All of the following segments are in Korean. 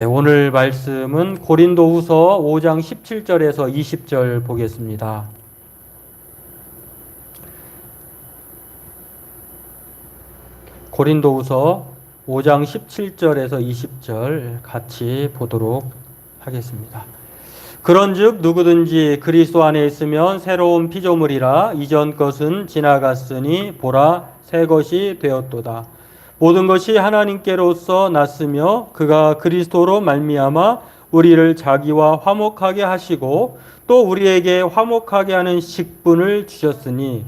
네, 오늘 말씀은 고린도후서 5장 17절에서 20절 보겠습니다. 고린도후서 5장 17절에서 20절 같이 보도록 하겠습니다. 그런즉 누구든지 그리스도 안에 있으면 새로운 피조물이라 이전 것은 지나갔으니 보라 새 것이 되었도다. 모든 것이 하나님께로서 났으며 그가 그리스도로 말미암아 우리를 자기와 화목하게 하시고 또 우리에게 화목하게 하는 직분을 주셨으니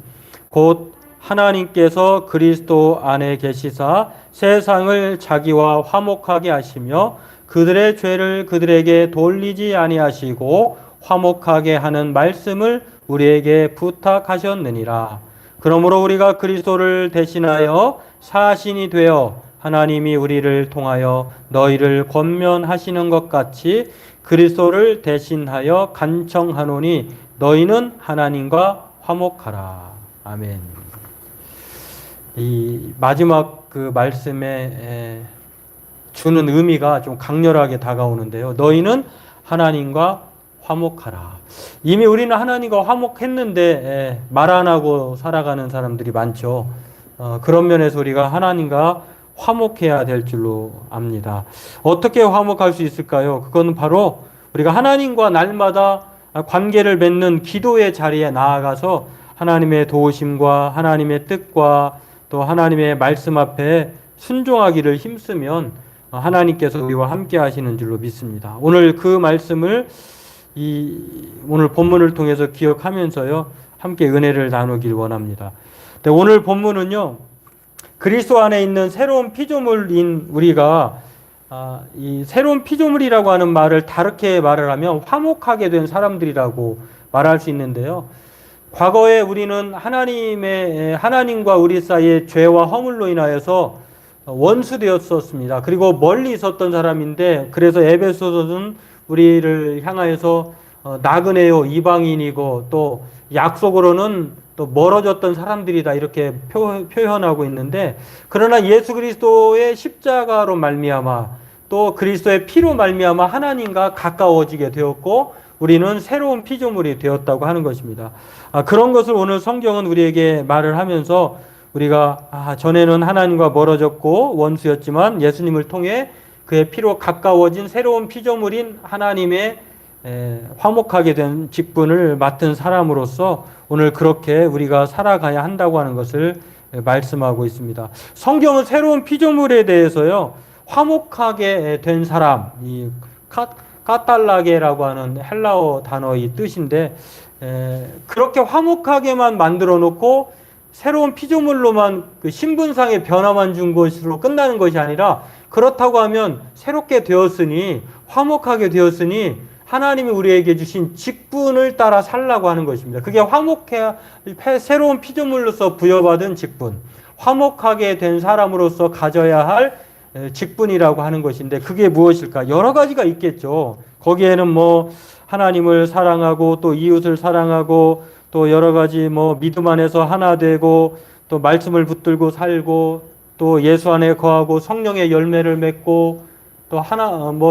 곧 하나님께서 그리스도 안에 계시사 세상을 자기와 화목하게 하시며 그들의 죄를 그들에게 돌리지 아니하시고 화목하게 하는 말씀을 우리에게 부탁하셨느니라. 그러므로 우리가 그리스도를 대신하여 사신이 되어 하나님이 우리를 통하여 너희를 권면하시는 것 같이 그리스도를 대신하여 간청하노니 너희는 하나님과 화목하라. 아멘. 이 마지막 그 말씀에 주는 의미가 좀 강렬하게 다가오는데요. 너희는 하나님과 화목하라. 이미 우리는 하나님과 화목했는데 말 안 하고 살아가는 사람들이 많죠. 그런 면에서 우리가 하나님과 화목해야 될 줄로 압니다. 어떻게 화목할 수 있을까요? 그건 바로 우리가 하나님과 날마다 관계를 맺는 기도의 자리에 나아가서 하나님의 도우심과 하나님의 뜻과 또 하나님의 말씀 앞에 순종하기를 힘쓰면 하나님께서 우리와 함께 하시는 줄로 믿습니다. 오늘 그 말씀을 오늘 본문을 통해서 기억하면서요, 함께 은혜를 나누길 원합니다. 오늘 본문은요, 그리스도 안에 있는 새로운 피조물인 우리가 이 새로운 피조물이라고 하는 말을 다르게 말을 하면 화목하게 된 사람들이라고 말할 수 있는데요. 과거에 우리는 하나님과 우리 사이의 죄와 허물로 인하여서 원수되었었습니다. 그리고 멀리 있었던 사람인데, 그래서 에베소서는 우리를 향하여서 나그네요, 이방인이고 또 약속으로는 또 멀어졌던 사람들이다 이렇게 표현하고 있는데, 그러나 예수 그리스도의 십자가로 말미암아 또 그리스도의 피로 말미암아 하나님과 가까워지게 되었고 우리는 새로운 피조물이 되었다고 하는 것입니다. 그런 것을 오늘 성경은 우리에게 말을 하면서 우리가 전에는 하나님과 멀어졌고 원수였지만 예수님을 통해 그의 피로 가까워진 새로운 피조물인 하나님의 화목하게 된 직분을 맡은 사람으로서 오늘 그렇게 우리가 살아가야 한다고 하는 것을 말씀하고 있습니다. 성경은 새로운 피조물에 대해서요, 화목하게 된 사람, 이 카탈라게라고 하는 헬라어 단어의 뜻인데, 그렇게 화목하게만 만들어 놓고 새로운 피조물로만 그 신분상의 변화만 준 것으로 끝나는 것이 아니라, 그렇다고 하면 새롭게 되었으니, 화목하게 되었으니 하나님이 우리에게 주신 직분을 따라 살라고 하는 것입니다. 그게 새로운 피조물로서 부여받은 직분, 화목하게 된 사람으로서 가져야 할 직분이라고 하는 것인데, 그게 무엇일까? 여러 가지가 있겠죠. 거기에는 뭐 하나님을 사랑하고 또 이웃을 사랑하고 또 여러 가지 믿음 안에서 하나 되고 또 말씀을 붙들고 살고 또 예수 안에 거하고 성령의 열매를 맺고 또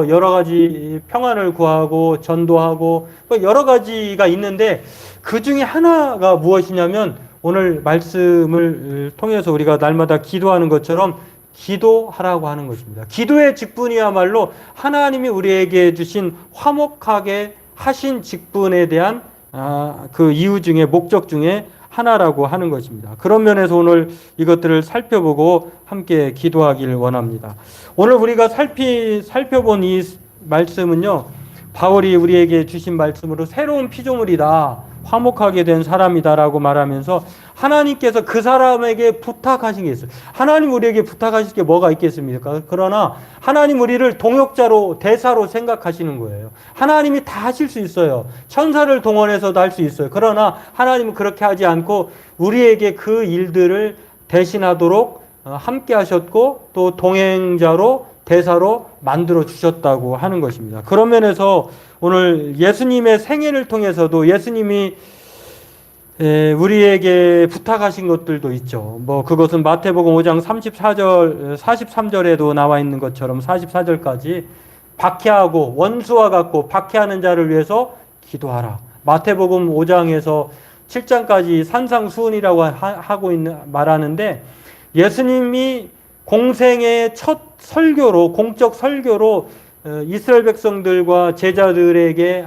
여러 가지 평안을 구하고 전도하고 여러 가지가 있는데, 그 중에 하나가 무엇이냐면 오늘 말씀을 통해서 우리가 날마다 기도하는 것처럼 기도하라고 하는 것입니다. 기도의 직분이야말로 하나님이 우리에게 주신 화목하게 하신 직분에 대한 그 이유 중에 목적 중에 하나라고 하는 것입니다. 그런 면에서 오늘 이것들을 살펴보고 함께 기도하기를 원합니다. 오늘 우리가 살펴본 이 말씀은요, 바울이 우리에게 주신 말씀으로 새로운 피조물이다, 화목하게 된 사람이다라고 말하면서 하나님께서 그 사람에게 부탁하신 게 있어요. 하나님 우리에게 부탁하실 게 뭐가 있겠습니까? 그러나 하나님 우리를 동역자로, 대사로 생각하시는 거예요. 하나님이 다 하실 수 있어요. 천사를 동원해서도 할 수 있어요. 그러나 하나님은 그렇게 하지 않고 우리에게 그 일들을 대신하도록 함께 하셨고 또 동행자로, 대사로 만들어 주셨다고 하는 것입니다. 그런 면에서 오늘 예수님의 생애를 통해서도 예수님이 우리에게 부탁하신 것들도 있죠. 그것은 마태복음 5장 43절에도 나와 있는 것처럼 44절까지 박해하고 원수와 같고 박해하는 자를 위해서 기도하라. 마태복음 5장에서 7장까지 산상수훈이라고 하고 있는 말하는데 예수님이 공생의 첫 설교로 공적 설교로 이스라엘 백성들과 제자들에게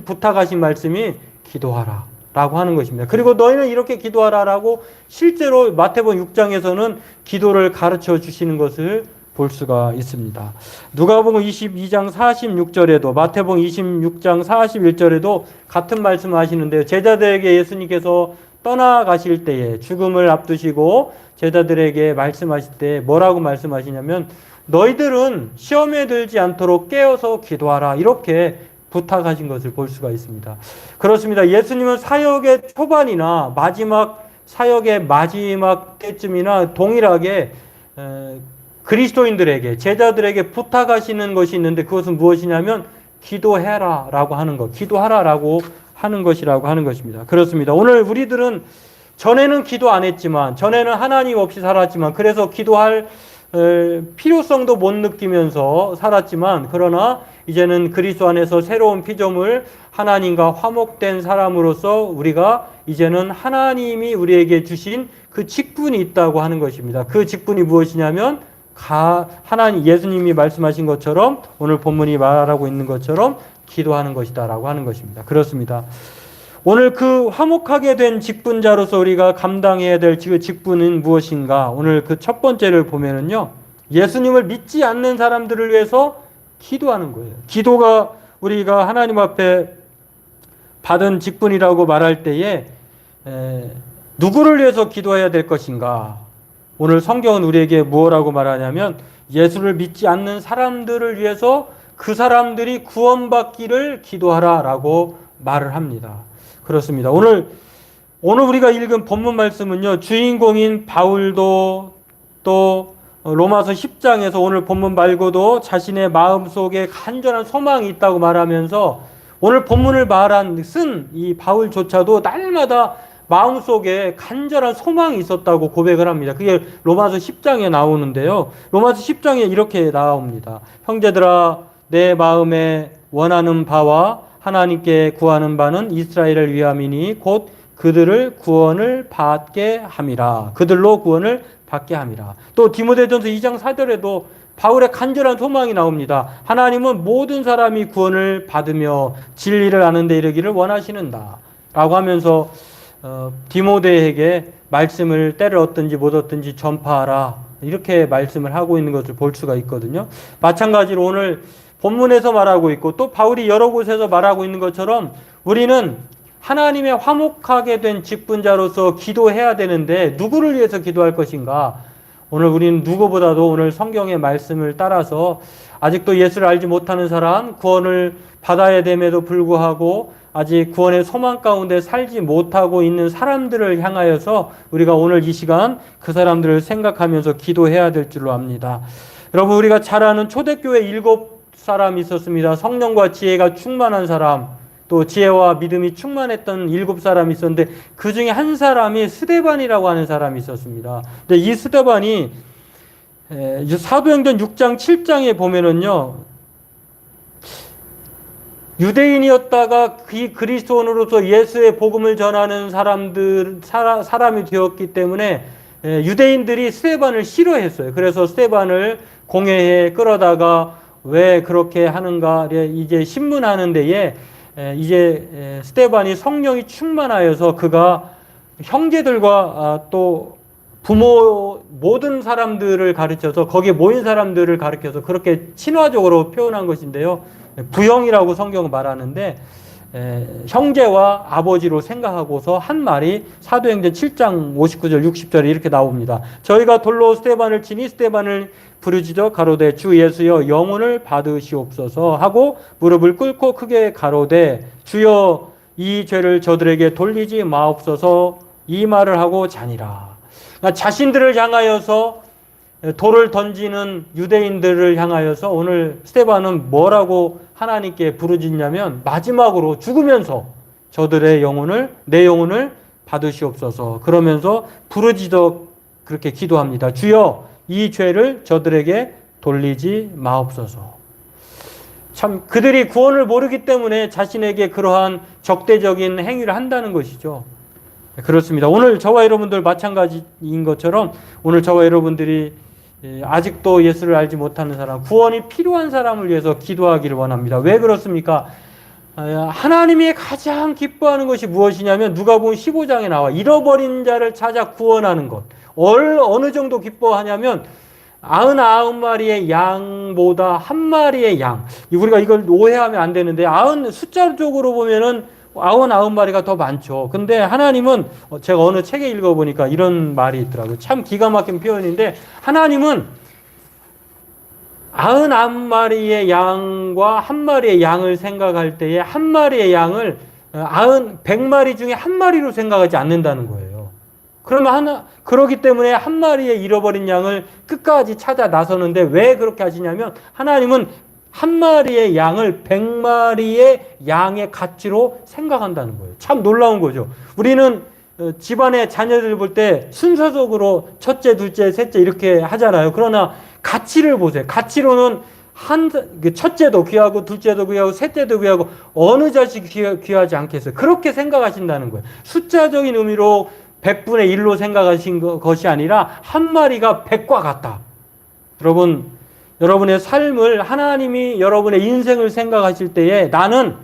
부탁하신 말씀이 기도하라 라고 하는 것입니다. 그리고 너희는 이렇게 기도하라 라고 실제로 마태복음 6장에서는 기도를 가르쳐 주시는 것을 볼 수가 있습니다. 누가복음 22장 46절에도 마태복음 26장 41절에도 같은 말씀을 하시는데요. 제자들에게 예수님께서 떠나가실 때에 죽음을 앞두시고 제자들에게 말씀하실 때 뭐라고 말씀하시냐면 너희들은 시험에 들지 않도록 깨어서 기도하라 이렇게 부탁하신 것을 볼 수가 있습니다. 그렇습니다. 예수님은 사역의 초반이나 사역의 마지막 때쯤이나 동일하게 그리스도인들에게 제자들에게 부탁하시는 것이 있는데 그것은 무엇이냐면 기도해라 라고 하는 것, 기도하라 라고 하는 것이라고 하는 것입니다. 그렇습니다. 오늘 우리들은 전에는 기도 안 했지만 전에는 하나님 없이 살았지만 그래서 기도할 필요성도 못 느끼면서 살았지만 그러나 이제는 그리스도 안에서 새로운 피조물 하나님과 화목된 사람으로서 우리가 이제는 하나님이 우리에게 주신 그 직분이 있다고 하는 것입니다. 그 직분이 무엇이냐면 하나님 예수님이 말씀하신 것처럼 오늘 본문이 말하고 있는 것처럼 기도하는 것이다라고 하는 것입니다. 그렇습니다. 오늘 그 화목하게 된 직분자로서 우리가 감당해야 될 그 직분은 무엇인가? 오늘 그 첫 번째를 보면은요. 예수님을 믿지 않는 사람들을 위해서 기도하는 거예요. 기도가 우리가 하나님 앞에 받은 직분이라고 말할 때에 누구를 위해서 기도해야 될 것인가? 오늘 성경은 우리에게 무엇라고 말하냐면 예수를 믿지 않는 사람들을 위해서 그 사람들이 구원받기를 기도하라라고 말을 합니다. 그렇습니다. 오늘 우리가 읽은 본문 말씀은요. 주인공인 바울도 또 로마서 10장에서 오늘 본문 말고도 자신의 마음속에 간절한 소망이 있다고 말하면서 오늘 본문을 쓴 이 바울조차도 날마다 마음속에 간절한 소망이 있었다고 고백을 합니다. 그게 로마서 10장에 나오는데요. 로마서 10장에 이렇게 나옵니다. 형제들아 내 마음에 원하는 바와 하나님께 구하는 바는 이스라엘을 위함이니 곧 그들을 구원을 받게 함이라. 그들로 구원을 받게 함이라. 또 디모데전서 2장 4절에도 바울의 간절한 소망이 나옵니다. 하나님은 모든 사람이 구원을 받으며 진리를 아는 데 이르기를 원하시는다. 라고 하면서 디모데에게 말씀을 때를 얻든지 못 얻든지 전파하라. 이렇게 말씀을 하고 있는 것을 볼 수가 있거든요. 마찬가지로 오늘 본문에서 말하고 있고 또 바울이 여러 곳에서 말하고 있는 것처럼 우리는 하나님의 화목하게 된 직분자로서 기도해야 되는데 누구를 위해서 기도할 것인가? 오늘 우리는 누구보다도 오늘 성경의 말씀을 따라서 아직도 예수를 알지 못하는 사람, 구원을 받아야 됨에도 불구하고 아직 구원의 소망 가운데 살지 못하고 있는 사람들을 향하여서 우리가 오늘 이 시간 그 사람들을 생각하면서 기도해야 될 줄로 압니다. 여러분 우리가 잘 아는 초대교회 7사람이 있었습니다. 성령과 지혜가 충만한 사람, 또 지혜와 믿음이 충만했던 7사람이 있었는데 그 중에 한 사람이 스데반이라고 하는 사람이 있었습니다. 근데 이 스데반이 사도행전 6장 7장에 보면은요. 유대인이었다가 그리스도인으로서 예수의 복음을 전하는 사람이 되었기 때문에 유대인들이 스데반을 싫어했어요. 그래서 스데반을 공회에 끌어다가 왜 그렇게 하는가 이제 신문하는 데에 이제 스데반이 성령이 충만하여서 그가 형제들과 또 부모 모든 사람들을 가르쳐서 거기에 모인 사람들을 가르쳐서 그렇게 친화적으로 표현한 것인데요. 부형이라고 성경은 말하는데 형제와 아버지로 생각하고서 한 말이 사도행전 7장 59절 60절에 이렇게 나옵니다. 저희가 돌로 스데반을 치니 스데반을 부르짖어 가로되 주 예수여 영혼을 받으시옵소서 하고 무릎을 꿇고 크게 가로되 주여 이 죄를 저들에게 돌리지 마옵소서 이 말을 하고 자니라. 그러니까 자신들을 향하여서 돌을 던지는 유대인들을 향하여서 오늘 스데반은 뭐라고 하나님께 부르짖냐면 마지막으로 죽으면서 저들의 영혼을 내 영혼을 받으시옵소서 그러면서 부르짖어 그렇게 기도합니다. 주여 이 죄를 저들에게 돌리지 마옵소서. 참 그들이 구원을 모르기 때문에 자신에게 그러한 적대적인 행위를 한다는 것이죠. 그렇습니다. 오늘 저와 여러분들 마찬가지인 것처럼 오늘 저와 여러분들이 아직도 예수를 알지 못하는 사람, 구원이 필요한 사람을 위해서 기도하기를 원합니다. 왜 그렇습니까? 하나님이 가장 기뻐하는 것이 무엇이냐면 누가복음 15장에 나와 잃어버린 자를 찾아 구원하는 것. 어느 정도 기뻐하냐면 99마리의 양보다 한 마리의 양. 우리가 이걸 오해하면 안 되는데 숫자적으로 보면은 99마리가 더 많죠. 근데 하나님은 제가 어느 책에 읽어보니까 이런 말이 있더라고요. 참 기가 막힌 표현인데 하나님은 99마리의 양과 한 마리의 양을 생각할 때에 한 마리의 양을 100마리 중에 한 마리로 생각하지 않는다는 거예요. 그러면 그러기 때문에 한 마리의 잃어버린 양을 끝까지 찾아 나서는데 왜 그렇게 하시냐면 하나님은 한 마리의 양을 100마리의 양의 가치로 생각한다는 거예요. 참 놀라운 거죠. 우리는 집안의 자녀들 볼 때 순서적으로 첫째, 둘째, 셋째 이렇게 하잖아요. 그러나 가치를 보세요. 가치로는 첫째도 귀하고 둘째도 귀하고 셋째도 귀하고 어느 자식이 귀하지 않겠어요. 그렇게 생각하신다는 거예요. 숫자적인 의미로 100분의 1로 생각하신 것이 아니라 한 마리가 100과 같다. 여러분의 삶을 하나님이 여러분의 인생을 생각하실 때에 나는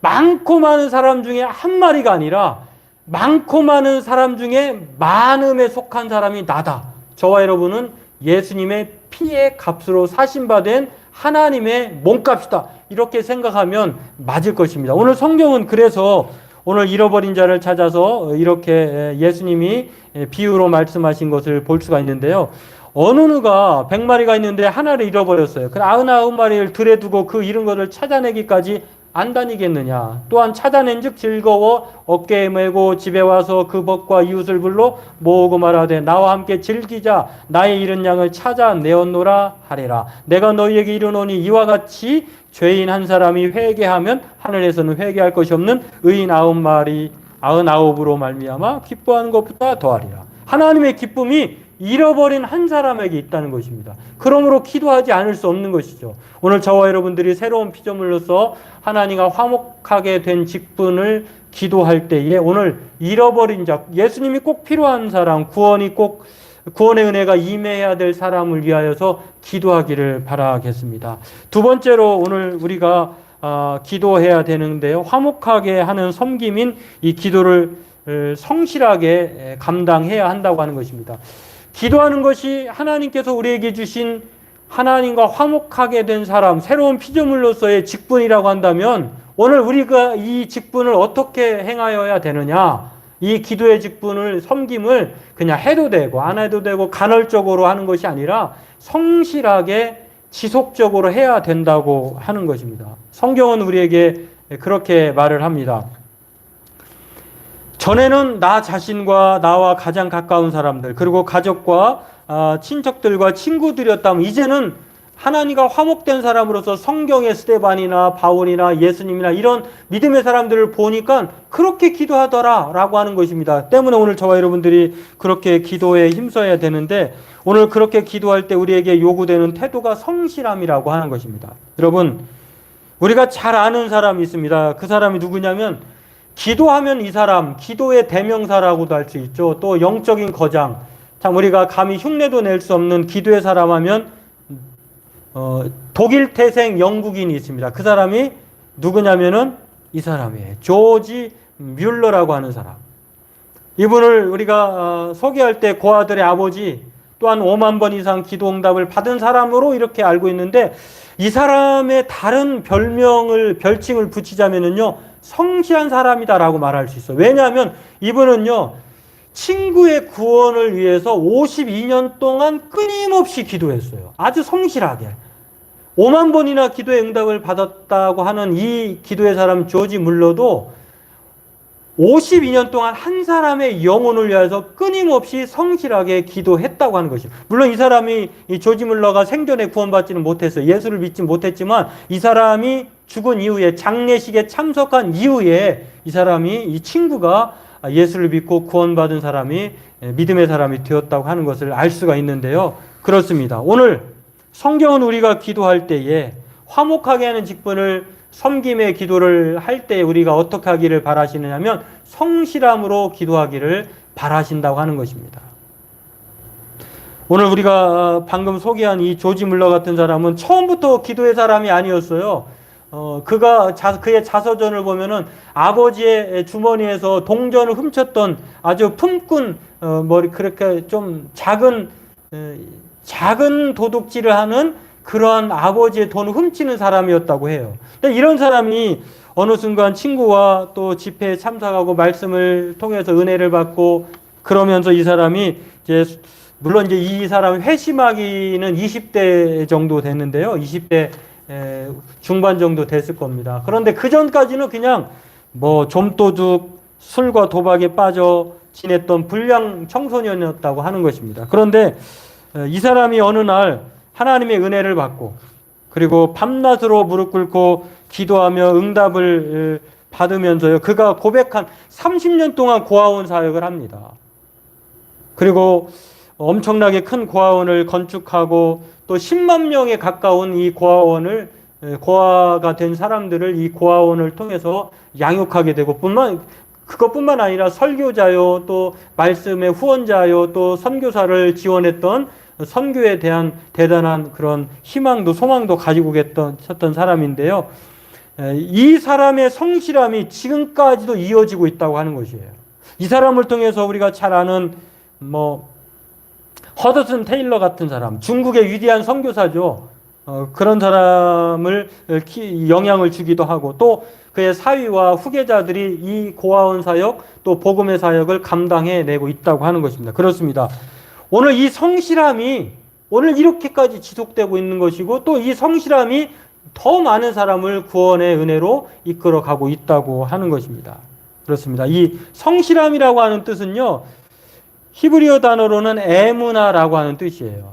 많고 많은 사람 중에 한 마리가 아니라 많고 많은 사람 중에 많음에 속한 사람이 나다. 저와 여러분은 예수님의 피의 값으로 사신받은 하나님의 몸값이다. 이렇게 생각하면 맞을 것입니다. 오늘 성경은 그래서 오늘 잃어버린 자를 찾아서 이렇게 예수님이 비유로 말씀하신 것을 볼 수가 있는데요. 어느 누가 100마리가 있는데 하나를 잃어버렸어요. 그 99마리를 들에 두고 그 잃은 것을 찾아내기까지 안 다니겠느냐. 또한 찾아낸 즉 즐거워 어깨에 메고 집에 와서 그 벗과 이웃을 불러 모으고 말하되 나와 함께 즐기자. 나의 잃은 양을 찾아내었노라 하리라. 내가 너희에게 이르노니 이와 같이 죄인 한 사람이 회개하면 하늘에서는 회개할 것이 없는 의인 99으로 말미암아 기뻐하는 것보다 더하리라. 하나님의 기쁨이 잃어버린 한 사람에게 있다는 것입니다. 그러므로 기도하지 않을 수 없는 것이죠. 오늘 저와 여러분들이 새로운 피조물로서 하나님과 화목하게 된 직분을 기도할 때에 오늘 잃어버린 자, 예수님이 꼭 필요한 사람, 구원의 은혜가 임해야 될 사람을 위하여서 기도하기를 바라겠습니다. 두 번째로 오늘 우리가 기도해야 되는데요. 화목하게 하는 섬김인 이 기도를 성실하게 감당해야 한다고 하는 것입니다. 기도하는 것이 하나님께서 우리에게 주신 하나님과 화목하게 된 사람, 새로운 피조물로서의 직분이라고 한다면 오늘 우리가 이 직분을 어떻게 행하여야 되느냐? 이 기도의 직분을, 섬김을 그냥 해도 되고 안 해도 되고 간헐적으로 하는 것이 아니라 성실하게 지속적으로 해야 된다고 하는 것입니다. 성경은 우리에게 그렇게 말을 합니다. 전에는 나 자신과 나와 가장 가까운 사람들 그리고 가족과 친척들과 친구들이었다면 이제는 하나님과 화목된 사람으로서 성경의 스데반이나 바울이나 예수님이나 이런 믿음의 사람들을 보니까 그렇게 기도하더라라고 하는 것입니다. 때문에 오늘 저와 여러분들이 그렇게 기도에 힘써야 되는데 오늘 그렇게 기도할 때 우리에게 요구되는 태도가 성실함이라고 하는 것입니다. 여러분, 우리가 잘 아는 사람이 있습니다. 그 사람이 누구냐면 기도하면 이 사람, 기도의 대명사라고도 할 수 있죠. 또 영적인 거장. 참 우리가 감히 흉내도 낼 수 없는 기도의 사람 하면 독일 태생 영국인이 있습니다. 그 사람이 누구냐면은 이 사람이에요. 조지 뮬러라고 하는 사람. 이분을 우리가 소개할 때 고아들의 아버지 또한 5만 번 이상 기도 응답을 받은 사람으로 이렇게 알고 있는데 이 사람의 다른 별칭을 붙이자면은요, 성실한 사람이다라고 말할 수 있어요. 왜냐하면 이분은요, 친구의 구원을 위해서 52년 동안 끊임없이 기도했어요. 아주 성실하게. 5만 번이나 기도의 응답을 받았다고 하는 이 기도의 사람 조지 물러도 52년 동안 한 사람의 영혼을 위해서 끊임없이 성실하게 기도했다고 하는 것이죠. 물론 이 사람이, 이 조지 물러가 생전에 구원받지는 못했어요. 예수를 믿지 못했지만 이 사람이 죽은 이후에, 장례식에 참석한 이후에 이 사람이, 이 친구가 예수를 믿고 구원받은 사람이, 믿음의 사람이 되었다고 하는 것을 알 수가 있는데요. 그렇습니다. 오늘 성경은 우리가 기도할 때에 화목하게 하는 직분을 섬김의 기도를 할 때 우리가 어떻게 하기를 바라시느냐면 성실함으로 기도하기를 바라신다고 하는 것입니다. 오늘 우리가 방금 소개한 이 조지 물러 같은 사람은 처음부터 기도의 사람이 아니었어요. 그의 자서전을 보면은 아버지의 주머니에서 동전을 훔쳤던 아주 품꾼, 그렇게 좀 작은 도둑질을 하는 그러한 아버지의 돈을 훔치는 사람이었다고 해요. 근데 이런 사람이 어느 순간 친구와 또 집회에 참석하고 말씀을 통해서 은혜를 받고 그러면서 이 사람이 물론 이 사람이 회심하기는 20대 정도 됐는데요. 20대 중반 정도 됐을 겁니다. 그런데 그 전까지는 그냥 좀도둑, 술과 도박에 빠져 지냈던 불량 청소년이었다고 하는 것입니다. 그런데 이 사람이 어느 날 하나님의 은혜를 받고 그리고 밤낮으로 무릎 꿇고 기도하며 응답을 받으면서요. 그가 고백한 30년 동안 고아원 사역을 합니다. 그리고 엄청나게 큰 고아원을 건축하고 또 10만 명에 가까운 이 고아가 된 사람들을 이 고아원을 통해서 양육하게 되고 그것뿐만 아니라 설교자요, 또 말씀의 후원자요, 또 선교사를 지원했던 선교에 대한 대단한 그런 희망도 소망도 가지고 있었던 사람인데요. 이 사람의 성실함이 지금까지도 이어지고 있다고 하는 것이에요. 이 사람을 통해서 우리가 잘 아는 허드슨 테일러 같은 사람, 중국의 위대한 선교사죠. 그런 사람을 영향을 주기도 하고 또 그의 사위와 후계자들이 이 고아원 사역 또 복음의 사역을 감당해내고 있다고 하는 것입니다. 그렇습니다. 오늘 이 성실함이 오늘 이렇게까지 지속되고 있는 것이고 또 이 성실함이 더 많은 사람을 구원의 은혜로 이끌어가고 있다고 하는 것입니다. 그렇습니다. 이 성실함이라고 하는 뜻은요. 히브리어 단어로는 에무나라고 하는 뜻이에요.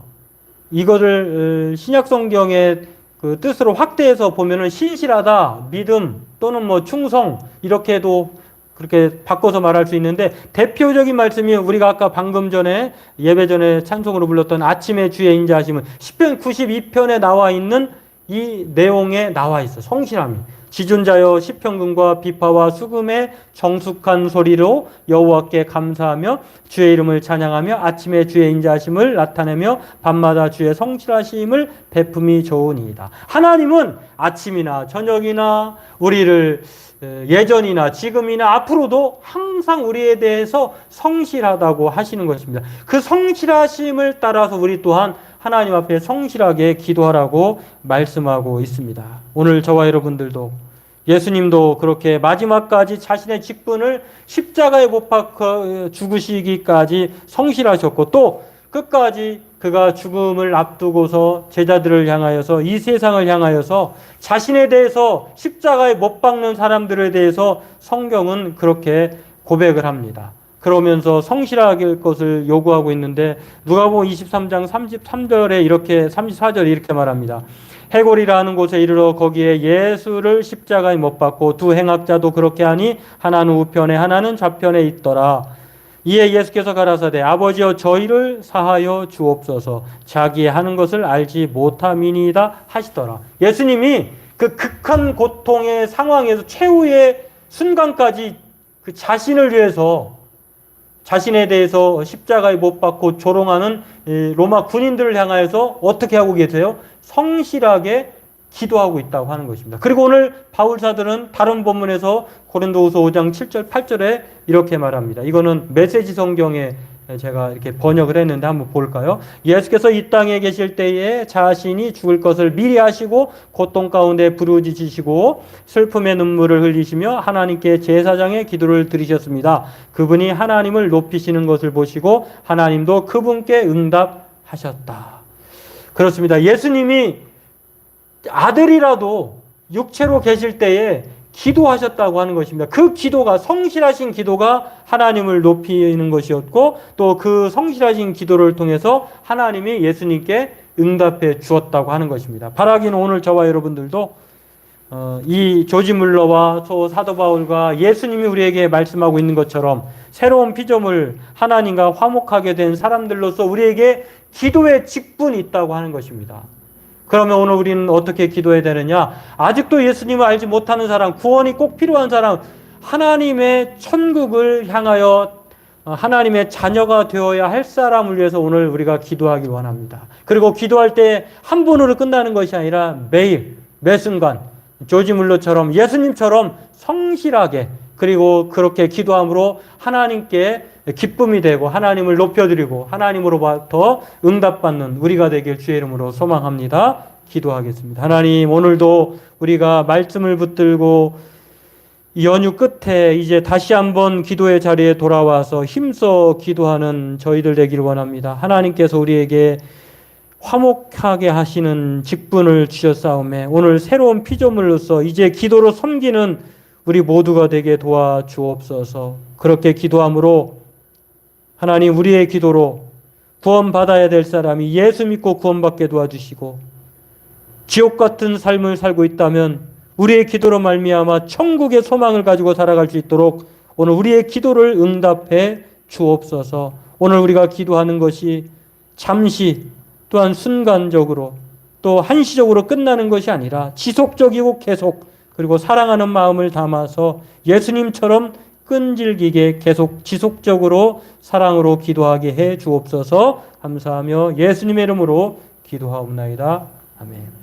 이거를 신약 성경의 그 뜻으로 확대해서 보면은 신실하다, 믿음 또는 충성 이렇게도 그렇게 바꿔서 말할 수 있는데 대표적인 말씀이 우리가 아까 방금 전에 예배 전에 찬송으로 불렀던 아침의 주의 인자하심은 시편 92편에 나와 있는 이 내용에 나와 있어. 성실함이. 지존자여 시편금과 비파와 수금의 정숙한 소리로 여호와께 감사하며 주의 이름을 찬양하며 아침에 주의 인자하심을 나타내며 밤마다 주의 성실하심을 베품이 좋으니이다. 하나님은 아침이나 저녁이나 우리를 예전이나 지금이나 앞으로도 항상 우리에 대해서 성실하다고 하시는 것입니다. 그 성실하심을 따라서 우리 또한 하나님 앞에 성실하게 기도하라고 말씀하고 있습니다. 오늘 저와 여러분들도 예수님도 그렇게 마지막까지 자신의 직분을 십자가에 못 박혀 죽으시기까지 성실하셨고 또 끝까지 그가 죽음을 앞두고서 제자들을 향하여서 이 세상을 향하여서 자신에 대해서 십자가에 못 박는 사람들에 대해서 성경은 그렇게 고백을 합니다. 그러면서 성실할 것을 요구하고 있는데 누가복음 23장 33절에 34절에 이렇게 말합니다. 해골이라 하는 곳에 이르러 거기에 예수를 십자가에 못 박고 두 행악자도 그렇게 하니 하나는 우편에 하나는 좌편에 있더라. 이에 예수께서 가라사대 아버지여 저희를 사하여 주옵소서 자기의 하는 것을 알지 못함이니이다 하시더라. 예수님이 그 극한 고통의 상황에서 최후의 순간까지 그 자신을 위해서 자신에 대해서 십자가에 못 박고 조롱하는 로마 군인들을 향하여서 어떻게 하고 계세요? 성실하게 기도하고 있다고 하는 것입니다. 그리고 오늘 바울사들은 다른 본문에서 고린도후서 5장 7절 8절에 이렇게 말합니다. 이거는 메시지 성경에 제가 이렇게 번역을 했는데 한번 볼까요? 예수께서 이 땅에 계실 때에 자신이 죽을 것을 미리 하시고 고통 가운데 부르짖으시고 슬픔의 눈물을 흘리시며 하나님께 제사장의 기도를 드리셨습니다. 그분이 하나님을 높이시는 것을 보시고 하나님도 그분께 응답하셨다. 그렇습니다. 예수님이 아들이라도 육체로 계실 때에 기도하셨다고 하는 것입니다. 그 기도가 성실하신 기도가 하나님을 높이는 것이었고 또 그 성실하신 기도를 통해서 하나님이 예수님께 응답해 주었다고 하는 것입니다. 바라기는 오늘 저와 여러분들도 이 조지 물러와 사도 바울과 예수님이 우리에게 말씀하고 있는 것처럼 새로운 피조물 하나님과 화목하게 된 사람들로서 우리에게 기도의 직분이 있다고 하는 것입니다. 그러면 오늘 우리는 어떻게 기도해야 되느냐? 아직도 예수님을 알지 못하는 사람, 구원이 꼭 필요한 사람, 하나님의 천국을 향하여 하나님의 자녀가 되어야 할 사람을 위해서 오늘 우리가 기도하기 원합니다. 그리고 기도할 때 한 번으로 끝나는 것이 아니라 매일, 매 순간 조지 물러처럼 예수님처럼 성실하게 그리고 그렇게 기도함으로 하나님께 기쁨이 되고 하나님을 높여드리고 하나님으로부터 응답받는 우리가 되길 주의 이름으로 소망합니다. 기도하겠습니다. 하나님, 오늘도 우리가 말씀을 붙들고 이 연휴 끝에 이제 다시 한번 기도의 자리에 돌아와서 힘써 기도하는 저희들 되기를 원합니다. 하나님께서 우리에게 화목하게 하시는 직분을 주셨사오매 오늘 새로운 피조물로서 이제 기도로 섬기는 우리 모두가 되게 도와주옵소서. 그렇게 기도함으로 하나님, 우리의 기도로 구원받아야 될 사람이 예수 믿고 구원받게 도와주시고, 지옥 같은 삶을 살고 있다면 우리의 기도로 말미암아 천국의 소망을 가지고 살아갈 수 있도록 오늘 우리의 기도를 응답해 주옵소서. 오늘 우리가 기도하는 것이 잠시 또한 순간적으로 또 한시적으로 끝나는 것이 아니라 지속적이고 계속, 그리고 사랑하는 마음을 담아서 예수님처럼 끈질기게 계속 지속적으로 사랑으로 기도하게 해 주옵소서. 감사하며 예수님의 이름으로 기도하옵나이다. 아멘.